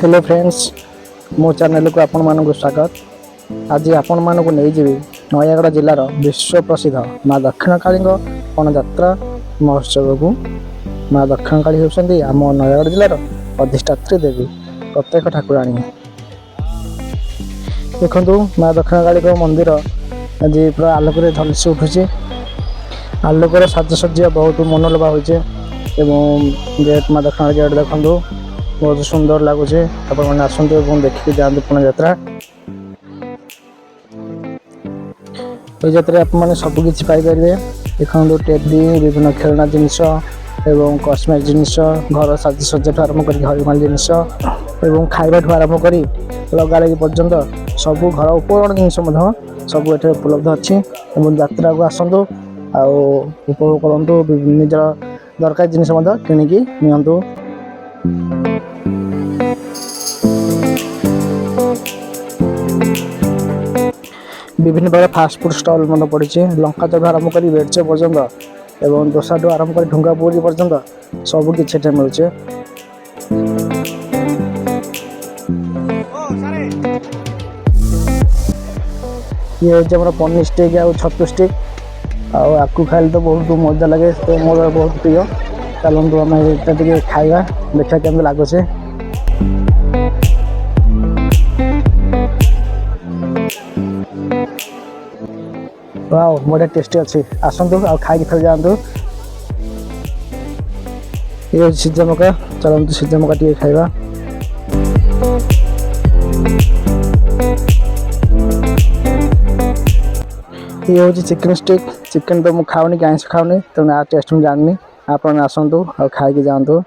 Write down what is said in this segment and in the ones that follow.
Hello friends मो channel को आपण मानक स्वागत। आज आपण मानक नहीं जीवी नयागढ़ जिलार विश्व प्रसिद्ध माँ दक्षिण काली गणजात्रा महोत्सव को। माँ दक्षिण काली होती आम नयागढ़ जिलार अधिष्ठात्री देवी प्रत्येक ठाकुराणी। देखु माँ दक्षिण काली मंदिर आज पूरा आलोक झलसी उठुचे। आलोकर साजसज्जा बहुत मनोलोभा होचे एवं गेट माँ दक्षिण गेट देखु बहुत सुंदर लगुच। आपण आसतु देखिए जातु पुणे यात्रा। ये यात्रा आपने सबकि पाइपर देखो टेडी विभिन्न खेलना जिनस एवं कस्मेटिक जिनस घर साजसज्जा आरंभ कर हरिमाल जिनस एवं खाइबा आरंभ कर लगा लगी पर्यंत सब घर उपकरण जिनस सब ये उपलब्ध अच्छी। यात्रा को आसतु उपभोग करूँ निजर दरकार जिनस किणिकी नियंतु। विभिन्न प्रकार फास्ट फूड स्टल पड़ी लंका चौक आरंभ कर बेडचे पर्यंत एवं दोसा टू आरंभ कर ढुंगा पूरी पर्यंत सब किसी मिलूचे। ये हूँ पनीर स्टिक आ छतु स्टिक आपको खाइले तो बहुत मजा लगे तो मोर बहुत प्रिय। चलते आम ये खाइबा देखा केमती लगुचे। वाओ बढ़िया टेस्टी अच्छी आसतु आ खाई फिर जातु। ये सीजा मका चलते सीजा मका टे खाइबा। ये हूँ चिकेन स्टिक। चिकेन तो मुझे खाऊनी कि आइंस खाऊनी तेणु आ टेस्ट मुझे जानी। आप आसतु आ खाई जातु।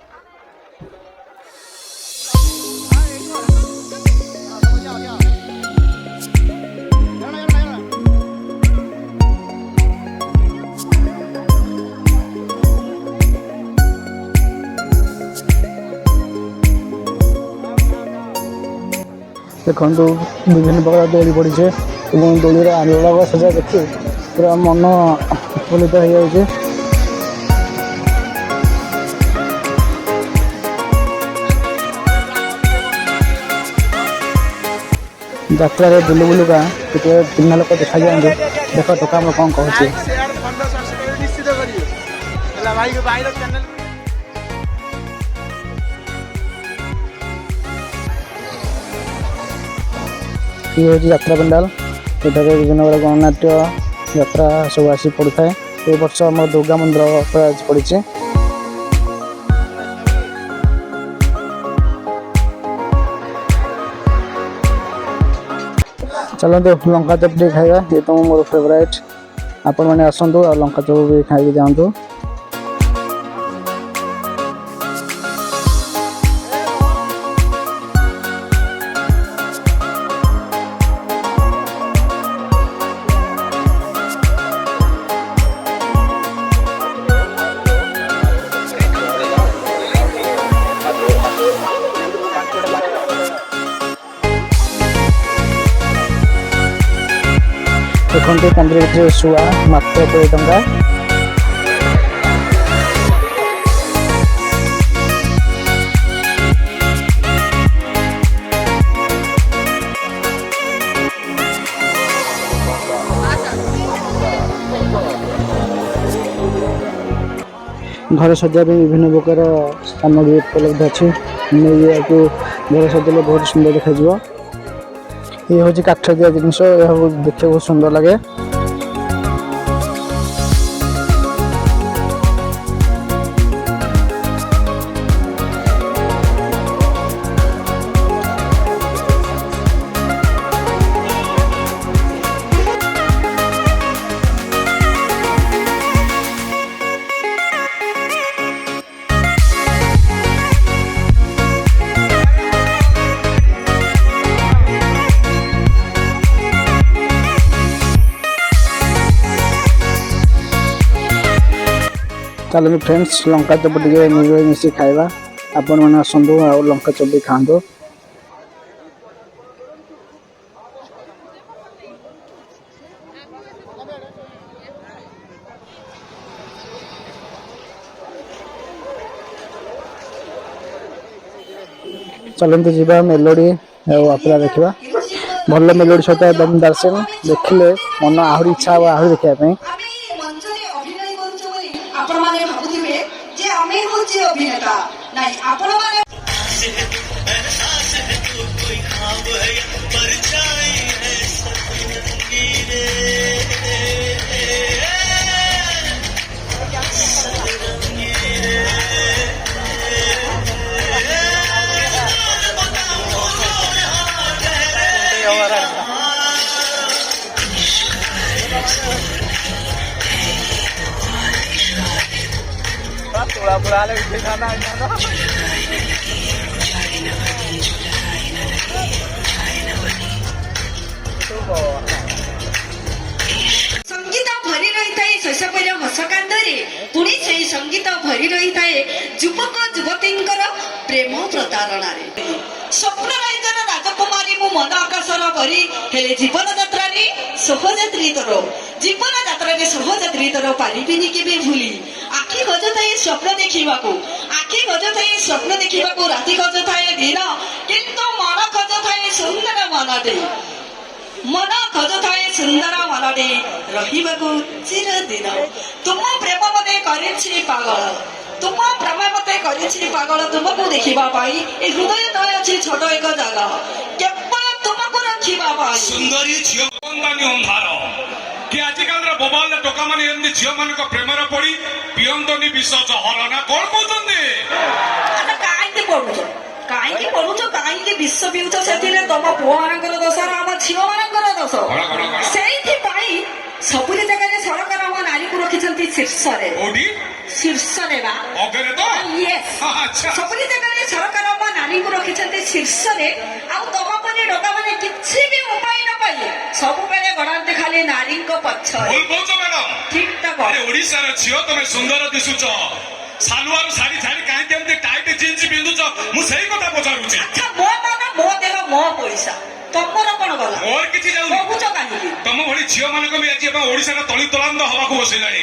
देखो विभिन्न प्रकार दोली पड़ी है और दोलीर आलोक सजा देखिए पूरा मन उत्फुल्लित हो जाए। यात्रा बुलू बुलूका चिन्ह लोक देखा जाए देख टोका कौन कहूँ। ये हूँ यात्रा पेंडाल ये विभिन्न प्रकार गणनाट्य यात्रा सब आसी पड़ता है। ये वर्ष आम दुर्गा मंदिर पड़ी। चलते लंका चप टे खाइबा ये तो मोर फेवरेट। आपण मैंने आसतु आ लंका चप भी खाई जातु। देखते 15 शुआ मात्र 20 टंका। घर सजा विभिन्न प्रकार सामग्री उपलब्ध अच्छी घर सजाले बहुत सुंदर देखा। ये हूँ काठ दिया जिनस देखिए बहुत सुंदर लगे। चलो फ्रेंड्स लंका चप टे मिसी खाइबा। आपण मैंने आसतु आ लंका चप भी खातु। चलते ଯିବା मेलोडी ଆଉ ଅପେରା ଦେଖିବା ଭଲ मेलोडी ସହିତ ଏବଂ ଦର୍ଶନ ଦେଖିଲେ ମନ ଆହୁରି ଇଚ୍ଛା ହେବ ଆହୁରି ଦେଖିବା ପାଇଁ। ଆମେ ମଞ୍ଚରେ ଅଭିନୟ କରୁଛୁ ବୋଲି ଆପଣମାନେ ଭାବୁଥିବେ ଯେ ଆମେ ହଉଛି ଅଭିନେତା ନାଇଁ ଆପଣମାନେ संगीत भरी रही थाए शैशवर हस कांदरे पुणी से संगीत भरी रही थाए युवक युवती प्रेम प्रतारणा स्वप्न रंजन राजकुमारी मु मन आकाशर भरी हेले जीवन यात्रा सहयात्री तर जीवन यात्रा सहयात्री तर पारिबिनी केबे भूली आखि गज थाए स्वप्न देखा आखि गज थाए स्वप्न देखा राति गज थाए दिन किंतु मन गज थाए सुंदर मनटे मन खज थाए सुंदर मनटे रहिबाकु चिरदिन तुम प्रेम मते करिछि पागल तुम प्रेम मते करिछि पागल तुमको देखिबा पाई ए हृदय तळे अछि छोट एक जगह केवल तुमको रखिबा पाई सुंदरी झियो बंदानी अंधार कि आजिकल मोबाइल टोका माने एमती झियो मान प्रेम पड़ी पियंतनी विष जहर ना कौन कहते कहीं पढ़ुच कहीं विष पिउच से तुम पुओ मान दोष आम झील मान दोष से सबुरी जगह सरकार आम नारी को रखी शीर्ष शीर्ष सबुरी जगह सरकार आम नारी को रखी शीर्ष तुम परी डका मैंने किसी भी उपाय न पाई सब बेले गढ़ाते खाली नारी पक्ष ठीक तक ओडिशार झियो तुम सुंदर दिशुच सालुआर साड़ी छाड़ी कहीं केमती टाइट जीन्स पिंधुच मुझे कथा पचारुची अच्छा मो मन मो देह मो पैसा तमर कौन गला मोर किछि जाउनी कहुच काहे तम भली झियो मानक भी आज ओडिशार तली तलांद हवाक बसिलानी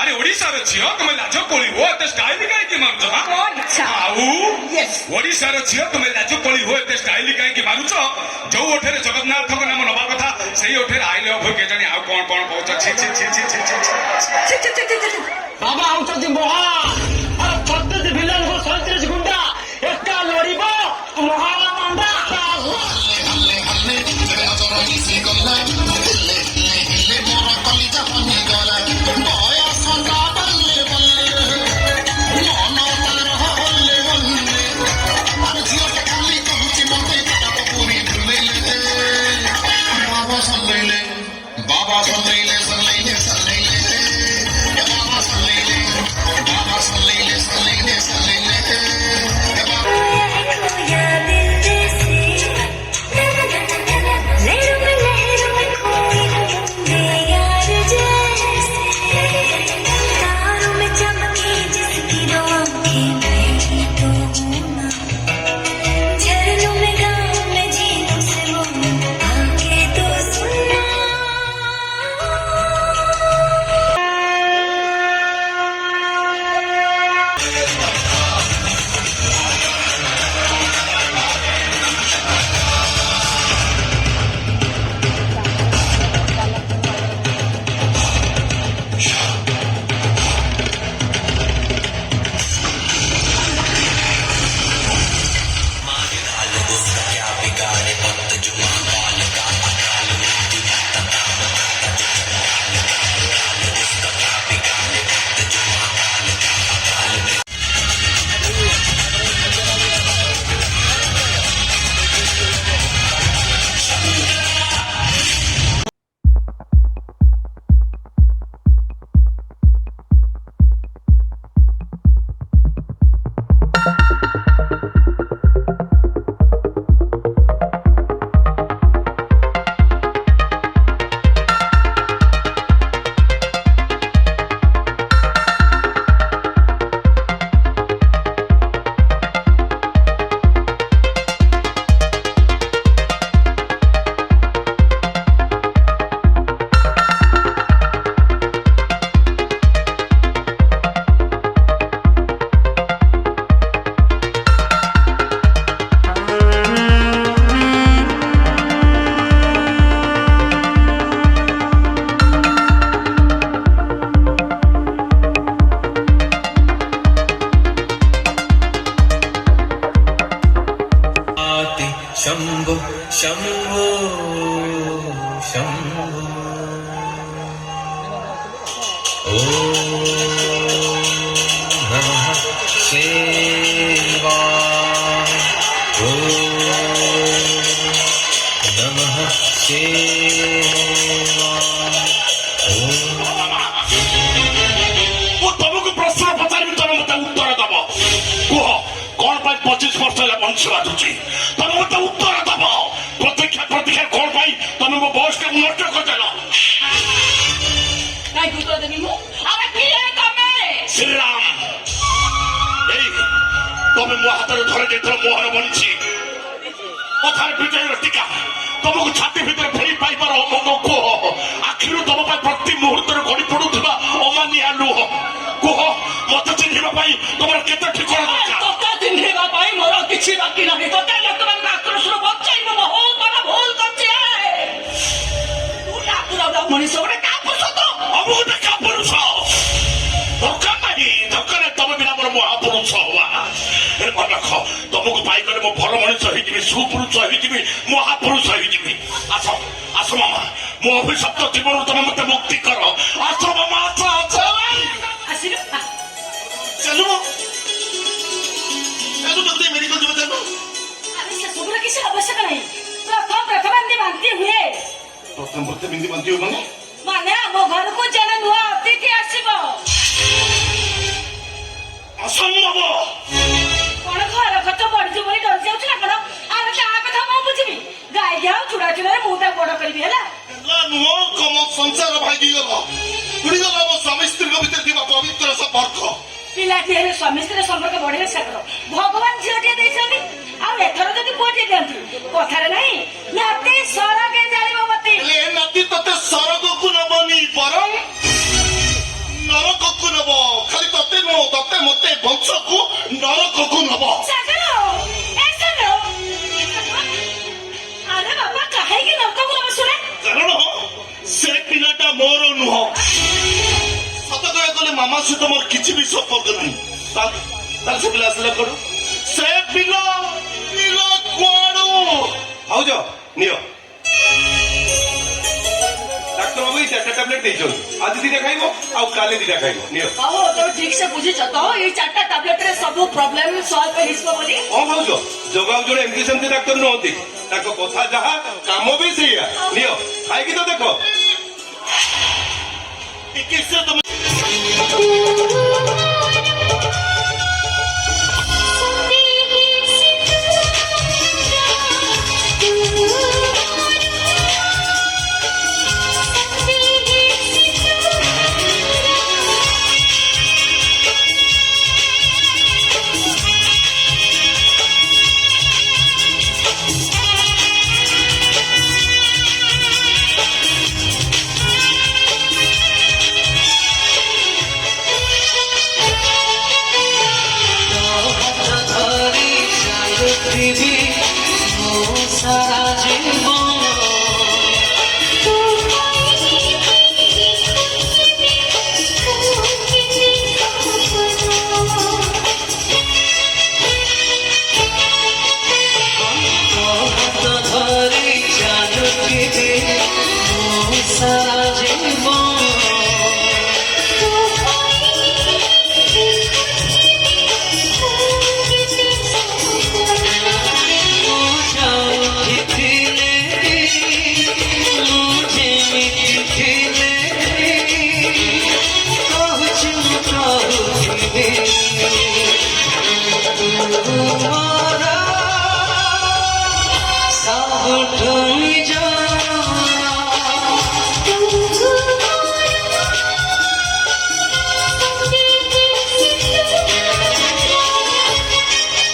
अरे ओडिशार झियो तुम लाज कोली हो एते स्टाइल काहे की मारुछ मो इच्छा आउ यस ओडिशार झियो तुम लाज कोली हो एते स्टाइल काहे की मारुछ जो ओठरे जगन्नाथ को नाम नबा कथा सेही ओठरे आई लव के जानी आ कोन कोन पहुंच छी छी छी छी छी बाबा आउଛନ୍ତି ମହାନ ଆଉ 36 ଭିଲେନ କୁ 37 ଗୁଣ୍ଡା ଏକା ଲଢିବ ମହାନ ମଣ୍ଡା बाबा सुन ले ମୁଁ ତମକୁ ପ୍ରଶ୍ନ ପଚାରିବି, ତମେ ମତେ ଉତ୍ତର ଦବ। କୁହ, କଣ ପାଇଁ 25 ବର୍ଷ ହେଲା ବଂଶ ବାଜୁଛି? ତମେ ମତେ ଉତ୍ତର ଦବ। ପ୍ରତୀକ୍ଷା କଣ ପାଇଁ ତମେ ମୋ ବୟସଟାକୁ ନଷ୍ଟ କରିଦେଲ? କାହିଁକି ଉତ୍ତର ଦେବି ମୁଁ? ଆରେ କିଏ ତମେ? ଶ୍ରୀରାମ, ଏଇ ତମେ ମୋ ହାତରେ ଧରେ ଯେତେବେଳେ ମୋହନ ବନିଛି, କଥାରେ ବିଜୟର ଟୀକା ତମକୁ ଛାତି ଭିତରେ ଫେରି ପାଇବାର ଅମଙ୍ଗ କୁହ। ଆଖିରୁ ତମ ପାଇଁ ପ୍ରତି ମୁହୂର୍ତ୍ତରେ ଗଡ଼ି ପଡୁଥିବା ଅମାନିଆ ଲୁହ କୁହ। ମତେ ଚିହ୍ନିବା ପାଇଁ ତମର କେତେ ଠିକଣା ଦରକାର? ତତେ ଚିହ୍ନିବା ପାଇଁ ମୋର କିଛି ବାକି ନାହିଁ। ତତେ ଲୋକମାନଙ୍କ ଆକ୍ରୋଶରୁ ବଞ୍ଚାଇବ ବହୁତ ବଡ଼ ଭୁଲ କରିଛି। ମଣିଷ ଗୋଟେ କାପୁରୁଷ ତ। ଅମୁ ଗୋଟେ କାପୁରୁଷ ଦରକାର ନାହିଁ, ଦରକାର ନାହିଁ ତମେ ବିନା ମୋର ମହାପୁରୁଷ ହବା। ମନେ ରଖ, ତମକୁ ପାଇଗଲେ ମୁଁ ଭଲ ମଣିଷ ହେଇଯିବି, ସୁପୁରୁଷ ହେଇଯିବି, ମହାପୁରୁଷ ହେଇଯିବି। ଆସ ଆସ ମାମା, ମୋ ଅଭିଶପ୍ତ ଜୀବନରୁ ତମେ ମତେ ମୁକ୍ତି କର। ଆସ ମାମା, ଆସ ଆସ। ଆସିଲୁ ଚାଲୁ ଚାଲୁ, ତମେ ମେଡିକାଲ ଯିବ, ଚାଲୁ। ଆରେ ସେ ସବୁର କିଛି ଆବଶ୍ୟକ ନାହିଁ। ପ୍ରଥମ ଏମିତି ବାନ୍ତି ହୁଏ। ପ୍ରଥମ ବିନ୍ଦି ବାନ୍ତି ହବ ମାନେ ଆମ ଘରକୁ ଜଣେ ନୂଆ ଅତିଥି ଆସିବ। ଅସମ୍ଭବ। କଣ ଘର ଖର୍ଚ୍ଚ ବଢିଯିବ ବୋଲି ଡରି ଯାଉଛି ନା କଣ? ଆରେ ତା କଥା ମୁଁ ବୁଝିବି। ଗାଈ ଆଉ ଚୁଡା ଚୁଡାରେ ମୁଁ ତାକୁ ବଡ କରିବି ହେଲା। ନୁହଁ, କମ ସଂସାର ଭାଙ୍ଗିଗଲ, ଉଡ଼ିଗଲ ମୋ ସ୍ୱାମୀ ସ୍ତ୍ରୀଙ୍କ ଭିତରେ ଥିବା ପବିତ୍ର ସମ୍ପର୍କ। ପିଲାଟି ହେଲେ ସ୍ୱାମୀ ସ୍ତ୍ରୀ ସମ୍ପର୍କ ବଢିବା ଶାଖର ଭଗବାନ ଝିଅଟିଏ ଦେଇଛନ୍ତି। ଆଉ ଏଥର ଯଦି ପୁଅଟିଏ ଦିଅନ୍ତି, କଥାରେ ନାହିଁ ନାତି ସରକେ ଜାଳିବ ମତେ। ହେଲେ ଏ ନାତି ତତେ ସରଗକୁ ନବନି, ବରଂ ନରକକୁ ନବ। ଖାଲି ତତେ ନୁହଁ, ତତେ ମତେ ବଂଶକୁ ନରକକୁ ନବ। ଆରେ ବାପା, କାହିଁକି ନରକକୁ ନବ ଶୁଣେ? କାରଣ ସେ ପିଲାଟା ମୋର ନୁହଁ। ସତ କହିବାକୁ ଗଲେ ମାମା ସହିତ ମୋର କିଛି ବି ସମ୍ପର୍କ ନାହିଁ। ତାହେଲେ ସେ ପିଲା ଆସିଲା କୁଆଡୁ? ସେ ପିଲା କୁଆଡୁ? ଭାଉଜ ନିଅ, ଡାକ୍ତର ବାବୁ ଏଇ 4ଟା ଟ୍ୟାବଲେଟ ଦେଇଛନ୍ତି। ଆଜି 2ଟା ଖାଇବ, ଆଉ କାଲି 2ଟା ଖାଇବ। ନିଅ। ହଉ, ତମେ ଠିକ ସେ ବୁଝିଛ ତ ଏଇ 4ଟା ଟାବଲେଟରେ ସବୁ ପ୍ରୋବ୍ଲେମ ସଲ୍ଭ ହେଇଯିବ ବୋଲି? ହଁ ଭାଉଜ, ଜଗାଉ ଜଣେ ଏମିତି ସେମିତି ଡାକ୍ତର ନୁହନ୍ତି। ତାଙ୍କ କଥା ଯାହା, କାମ ବି ସେଇଆ। ନିଅ, ଖାଇକି ତ ଦେଖ। ଚିକିତ୍ସା ତମେ Sabutun